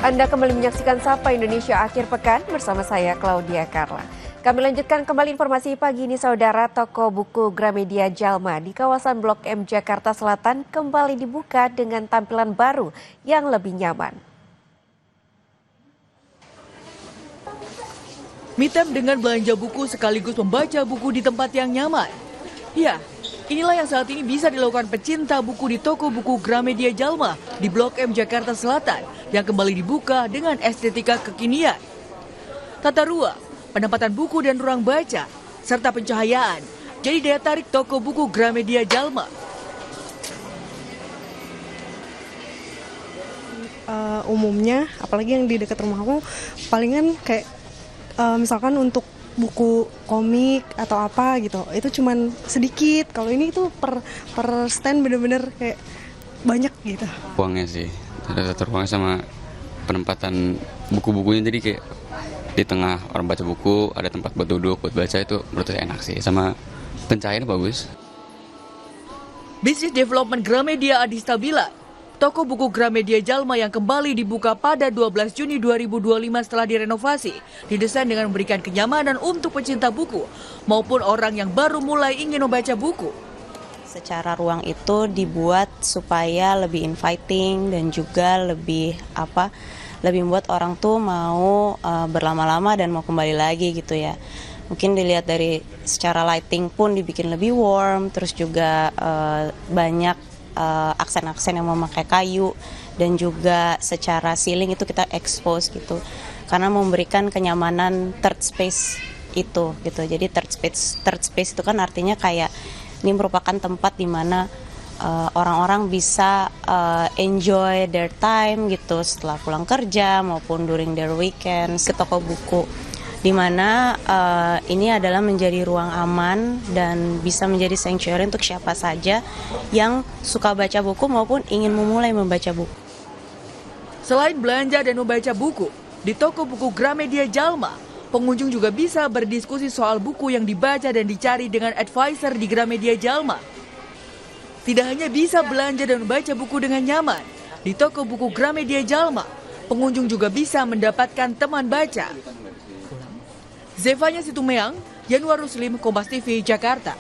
Anda kembali menyaksikan Sapa Indonesia Akhir Pekan bersama saya Claudia Carla. Kami lanjutkan kembali informasi pagi ini saudara. Toko buku Gramedia Jalma di kawasan Blok M Jakarta Selatan kembali dibuka dengan tampilan baru yang lebih nyaman. Me time dengan belanja buku sekaligus membaca buku di tempat yang nyaman. Ya, inilah yang saat ini bisa dilakukan pecinta buku di toko buku Gramedia Jalma di Blok M Jakarta Selatan yang kembali dibuka dengan estetika kekinian. Tata ruang, penempatan buku dan ruang baca, serta pencahayaan jadi daya tarik toko buku Gramedia Jalma. Umumnya, apalagi yang di dekat rumah aku, palingan kayak misalkan untuk buku komik atau apa gitu, itu cuman sedikit. Kalau ini tuh per stand bener-bener kayak banyak gitu. Uangnya sih, ada tata ruang sama penempatan buku-bukunya, jadi kayak di tengah orang baca buku ada tempat buat duduk, buat baca, itu menurut saya enak sih, sama pencahayaannya bagus. Bisnis Development Gramedia Adista bilang, toko buku Gramedia Jalma yang kembali dibuka pada 12 Juni 2025 setelah direnovasi, didesain dengan memberikan kenyamanan untuk pecinta buku maupun orang yang baru mulai ingin membaca buku. Secara ruang itu dibuat supaya lebih inviting dan juga lebih membuat orang tuh mau berlama-lama dan mau kembali lagi gitu ya. Mungkin dilihat dari secara lighting pun dibikin lebih warm, terus juga banyak aksen-aksen yang memakai kayu, dan juga secara ceiling itu kita expose gitu. Karena memberikan kenyamanan third space itu gitu. Jadi third space itu kan artinya kayak ini merupakan tempat di mana orang-orang bisa enjoy their time gitu setelah pulang kerja maupun during their weekend ke toko buku, di mana ini adalah menjadi ruang aman dan bisa menjadi sanctuary untuk siapa saja yang suka baca buku maupun ingin memulai membaca buku. Selain belanja dan membaca buku, di toko buku Gramedia Jalma, pengunjung juga bisa berdiskusi soal buku yang dibaca dan dicari dengan advisor di Gramedia Jalma. Tidak hanya bisa belanja dan membaca buku dengan nyaman, di toko buku Gramedia Jalma, pengunjung juga bisa mendapatkan teman baca. Zevanya Situmeang, Yanuar Ruslim, Kompas TV, Jakarta.